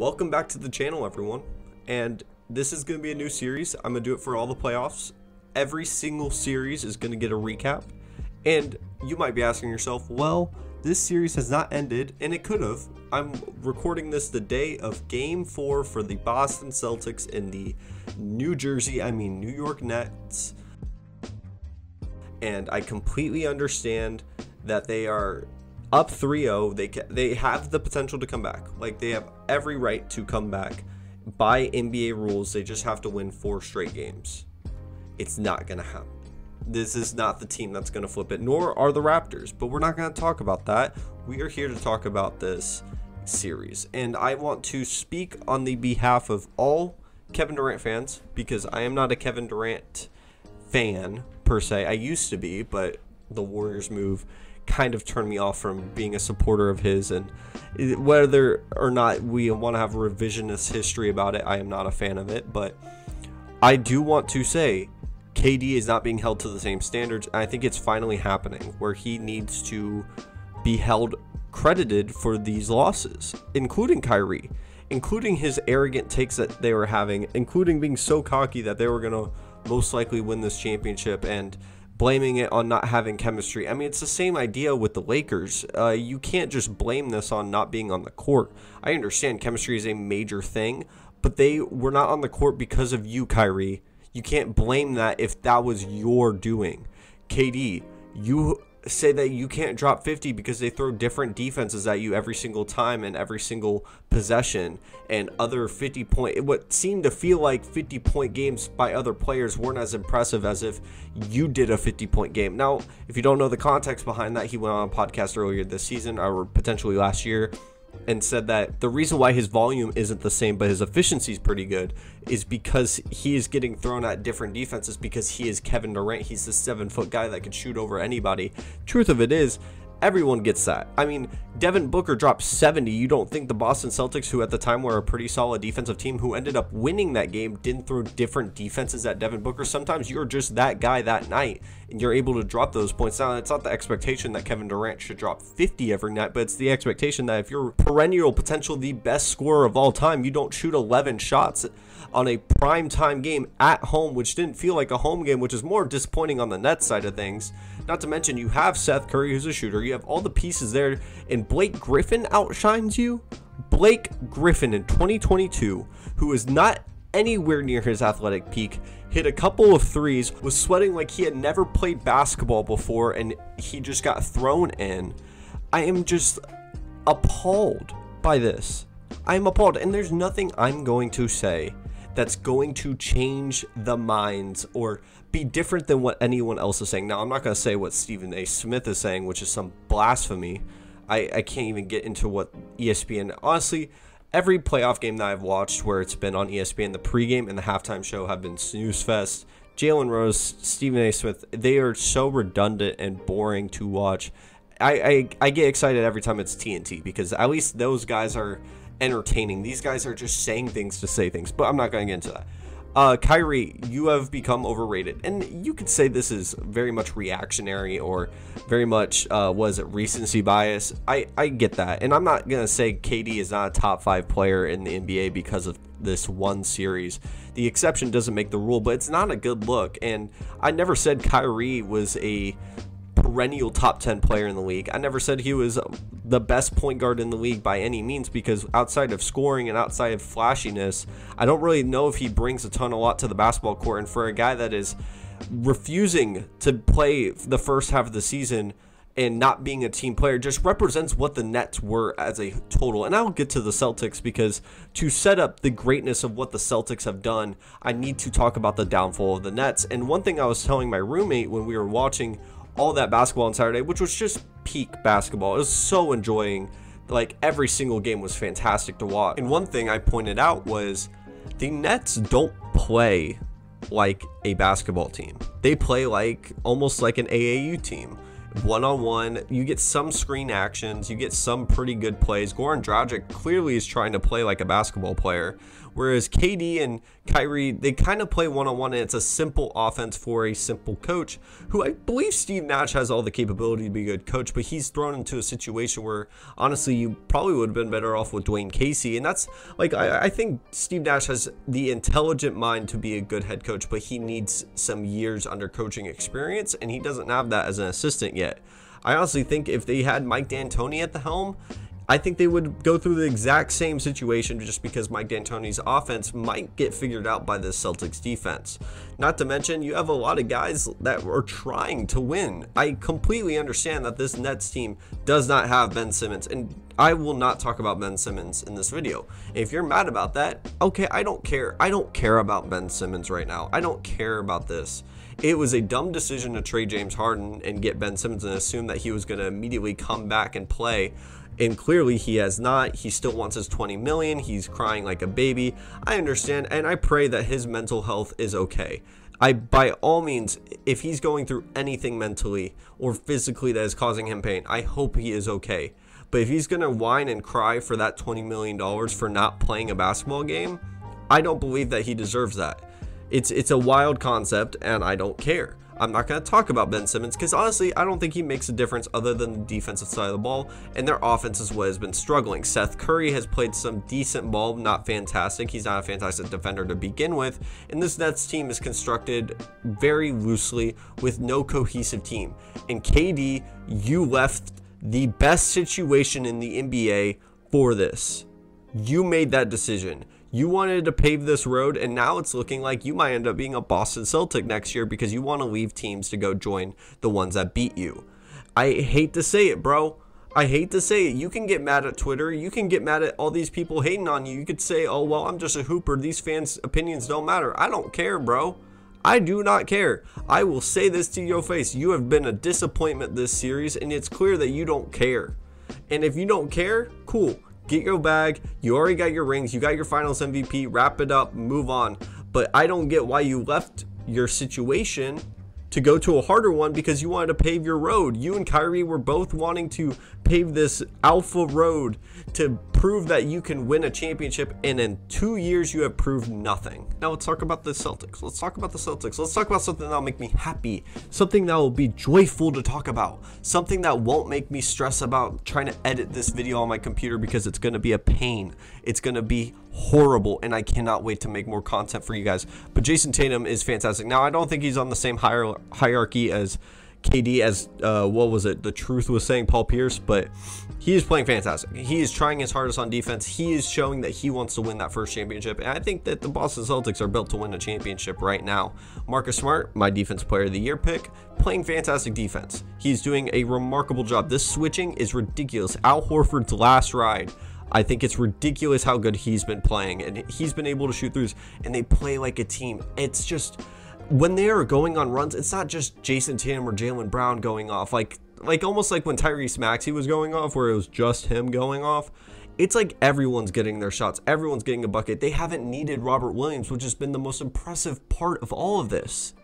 Welcome back to the channel, everyone. And this is going to be a new series. I'm going to do it for all the playoffs. Every single series is going to get a recap. And you might be asking yourself, well, this series has not ended, and it could have. I'm recording this the day of Game 4 for the Boston Celtics and the New York Nets. And I completely understand that they are up 3-0. They have the potential to come back. Like, they have every right to come back. By NBA rules, they just have to win 4 straight games. It's not going to happen. This is not the team that's going to flip it, nor are the Raptors. But we're not going to talk about that. We are here to talk about this series. And I want to speak on the behalf of all Kevin Durant fans, because I am not a Kevin Durant fan, per se. I used to be, but the Warriors move kind of turned me off from being a supporter of his, and whether or not we want to have a revisionist history about it, I am not a fan of it. But I do want to say KD is not being held to the same standards. I think it's finally happening where he needs to be held credited for these losses, including Kyrie, including his arrogant takes that they were having, including being so cocky that they were going to most likely win this championship and blaming it on not having chemistry. I mean, it's the same idea with the Lakers. You can't just blame this on not being on the court. I understand chemistry is a major thing, but they were not on the court because of you, Kyrie. You can't blame that if that was your doing. KD, you say that you can't drop 50 because they throw different defenses at you every single time and every single possession, and other 50-point, what seemed to feel like 50-point games by other players weren't as impressive as if you did a 50-point game. Now, if you don't know the context behind that, he went on a podcast earlier this season, or potentially last year, and said that the reason why his volume isn't the same but his efficiency is pretty good is because he is getting thrown at different defenses, because he is Kevin Durant. He's the 7-foot guy that could shoot over anybody. Truth of it is, everyone gets that. I mean, Devin Booker dropped 70. You don't think the Boston Celtics, who at the time were a pretty solid defensive team who ended up winning that game, didn't throw different defenses at Devin Booker? Sometimes you're just that guy that night and you're able to drop those points. Now, it's not the expectation that Kevin Durant should drop 50 every night, but it's the expectation that if you're perennial potential, the best scorer of all time, you don't shoot 11 shots on a prime time game at home, which didn't feel like a home game, which is more disappointing on the Nets side of things. Not to mention, you have Seth Curry, who's a shooter. You have all the pieces there, and Blake Griffin outshines you. Blake Griffin in 2022, who is not anywhere near his athletic peak, hit a couple of threes, was sweating like he had never played basketball before, and he just got thrown in. I am just appalled by this. I am appalled, and there's nothing I'm going to say that's going to change the minds or be different than what anyone else is saying. Now, I'm not going to say what Stephen A. Smith is saying, which is some blasphemy. I can't even get into what ESPN... Honestly, every playoff game that I've watched where it's been on ESPN, the pregame and the halftime show have been snooze fest. Jalen Rose, Stephen A. Smith, they are so redundant and boring to watch. I get excited every time it's TNT, because at least those guys are entertaining. These guys are just saying things to say things, but I'm not going to get into that. Kyrie, you have become overrated, and you could say this is very much reactionary or very much was it recency bias. I get that, and I'm not gonna say KD is not a top 5 player in the NBA because of this one series. The exception doesn't make the rule, but it's not a good look. And I never said Kyrie was a perennial top 10 player in the league. I never said he was the best point guard in the league by any means, because outside of scoring and outside of flashiness, I don't really know if he brings a lot to the basketball court. And for a guy that is refusing to play the first half of the season and not being a team player, just represents what the Nets were as a total. And I'll get to the Celtics, because to set up the greatness of what the Celtics have done, I need to talk about the downfall of the Nets. And one thing I was telling my roommate when we were watching all that basketball on Saturday, which was just peak basketball. It was so enjoying. Like, every single game was fantastic to watch. And one thing I pointed out was the Nets don't play like a basketball team. They play like almost like an AAU team. One-on-one, you get some screen actions, you get some pretty good plays. Goran Dragic clearly is trying to play like a basketball player, Whereas KD and Kyrie, they kind of play one-on-one, and it's a simple offense for a simple coach, who I believe Steve Nash has all the capability to be a good coach, but he's thrown into a situation where, honestly, you probably would have been better off with Dwayne Casey. And that's, like, I think Steve Nash has the intelligent mind to be a good head coach, but he needs some years under coaching experience, and he doesn't have that as an assistant yet. I honestly think if they had Mike D'Antoni at the helm, I think they would go through the exact same situation, just because Mike D'Antoni's offense might get figured out by the Celtics defense. Not to mention, you have a lot of guys that are trying to win. I completely understand that this Nets team does not have Ben Simmons, and I will not talk about Ben Simmons in this video. If you're mad about that, okay, I don't care. I don't care about Ben Simmons right now. I don't care about this. It was a dumb decision to trade James Harden and get Ben Simmons and assume that he was going to immediately come back and play. And clearly he has not. He still wants his $20 million. He's crying like a baby. I understand, and I pray that his mental health is okay. By all means, if he's going through anything mentally or physically that is causing him pain, I hope he is okay. But if he's going to whine and cry for that $20 million for not playing a basketball game, I don't believe that he deserves that. It's a wild concept, and I don't care. I'm not going to talk about Ben Simmons because, honestly, I don't think he makes a difference other than the defensive side of the ball, and their offense is what has been struggling. Seth Curry has played some decent ball, not fantastic. He's not a fantastic defender to begin with, and this Nets team is constructed very loosely with no cohesive team. And KD, you left the best situation in the NBA for this. You made that decision. You wanted to pave this road, and now it's looking like you might end up being a Boston Celtic next year because you want to leave teams to go join the ones that beat you. I hate to say it, bro. I hate to say it. You can get mad at Twitter. You can get mad at all these people hating on you. You could say, oh, well, I'm just a hooper. These fans' opinions don't matter. I don't care, bro. I do not care. I will say this to your face. You have been a disappointment this series, and it's clear that you don't care. And if you don't care, cool. Get your bag. You already got your rings. You got your finals MVP. Wrap it up. Move on. But I don't get why you left your situation to go to a harder one because you wanted to pave your road. You and Kyrie were both wanting to pave this alpha road to prove that you can win a championship, and in 2 years you have proved nothing. Now let's talk about the Celtics. Let's talk about the Celtics. Let's talk about something that'll make me happy, something that will be joyful to talk about, something that won't make me stress about trying to edit this video on my computer because it's going to be a pain. It's going to be horrible, and I cannot wait to make more content for you guys. But Jason Tatum is fantastic. Now, I don't think he's on the same hierarchy as KD, as what was it, the truth was saying, Paul Pierce, but he is playing fantastic. He is trying his hardest on defense. He is showing that he wants to win that first championship, and I think that the Boston Celtics are built to win a championship right now. Marcus Smart, my defense player of the year pick, playing fantastic defense. He's doing a remarkable job. This switching is ridiculous. Al Horford's last ride, I think it's ridiculous how good he's been playing, and he's been able to shoot threes, and they play like a team. It's just, when they are going on runs, it's not just Jason Tatum or Jaylen Brown going off, like almost like when Tyrese Maxey was going off, where it was just him going off. It's like everyone's getting their shots, everyone's getting a bucket. They haven't needed Robert Williams, which has been the most impressive part of all of this.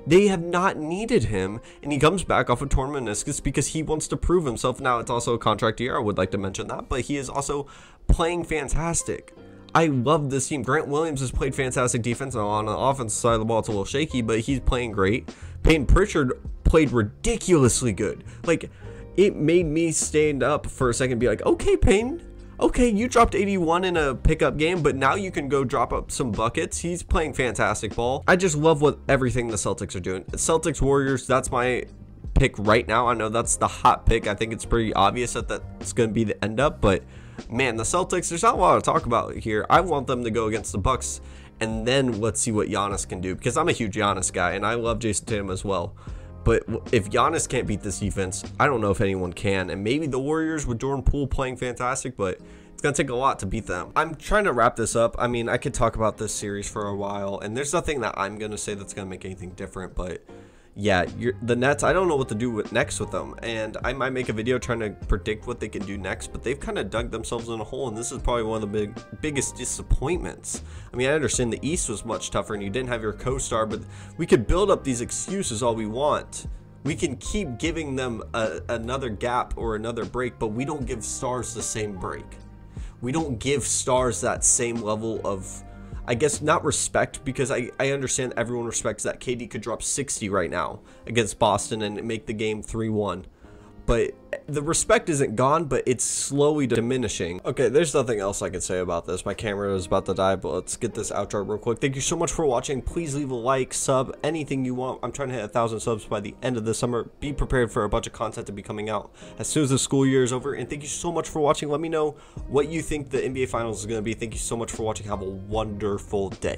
They have not needed him, and he comes back off a torn meniscus because he wants to prove himself. Now, it's also a contract year, I would like to mention that, but he is also playing fantastic. I love this team. Grant Williams has played fantastic defense. On the offensive side of the ball, it's a little shaky, but he's playing great. Peyton Pritchard played ridiculously good. Like, it made me stand up for a second and be like, okay, Peyton, okay, you dropped 81 in a pickup game, but now you can go drop up some buckets. He's playing fantastic ball. I just love everything the Celtics are doing. Celtics Warriors, that's my pick right now. I know that's the hot pick. I think it's pretty obvious that that's going to be the end up, but man, the Celtics, there's not a lot to talk about here. I want them to go against the Bucks, and then let's see what Giannis can do, because I'm a huge Giannis guy, and I love Jason Tatum as well. But if Giannis can't beat this defense, I don't know if anyone can. And maybe the Warriors with Jordan Poole playing fantastic, but it's going to take a lot to beat them. I'm trying to wrap this up. I mean, I could talk about this series for a while, and there's nothing that I'm going to say that's going to make anything different, but yeah, the Nets, I don't know what to do next with them, and I might make a video trying to predict what they can do next, but they've kind of dug themselves in a hole, and this is probably one of the biggest disappointments. I mean, I understand the East was much tougher, and you didn't have your co-star, but we could build up these excuses all we want. We can keep giving them another gap or another break, but we don't give stars the same break. We don't give stars that same level of I guess not respect, because I understand everyone respects that KD could drop 60 right now against Boston and make the game 3-1. But the respect isn't gone, but it's slowly diminishing. Okay, there's nothing else I can say about this. My camera is about to die, but let's get this outro real quick. Thank you so much for watching. Please leave a like, sub, anything you want. I'm trying to hit 1,000 subs by the end of the summer. Be prepared for a bunch of content to be coming out as soon as the school year is over. And thank you so much for watching. Let me know what you think the NBA Finals is going to be. Thank you so much for watching. Have a wonderful day.